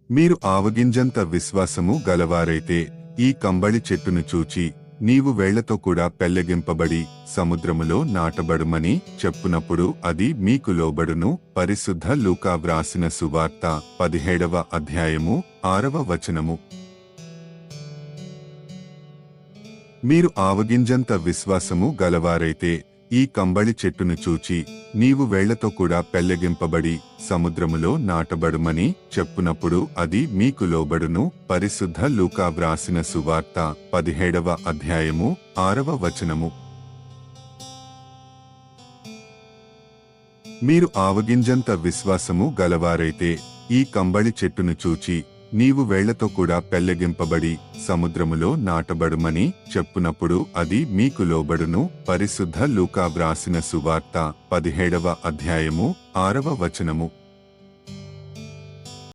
మీరు ఆవగింజంత విశ్వాసము గలవారైతే ఈ కంబళి చెట్టును చూచి నీవు వేళ్లతో కూడా పెళ్లగింపబడి సముద్రములో నాటబడుమని చెప్పునప్పుడు అది మీకు లోబడును. పరిశుద్ధ లూకా వ్రాసిన సువార్త 17వ అధ్యాయము 6వ వచనము. మీరు ఆవగింజంత విశ్వాసము గలవారైతే ఈ కంబళి చెట్టును చూచి నీవు వేళ్లతో కూడా పెళ్లగింపబడి సముద్రములో నాటబడుమని చెప్పునప్పుడు అది మీకు లోబడును. పరిశుద్ధ లూకా వ్రాసిన సువార్త 17వ అధ్యాయము 6వ వచనము. మీరు ఆవగింజంత విశ్వాసము గలవారైతే ఈ కంబళి చెట్టును చూచి నీవు వేళ్లతో కూడా పెళ్లగింపబడి సముద్రములో నాటబడుమని చెప్పునప్పుడు అది మీకు లోబడును. పరిశుద్ధ లూకా వ్రాసిన సువార్త 17వ అధ్యాయము 6వ వచనము.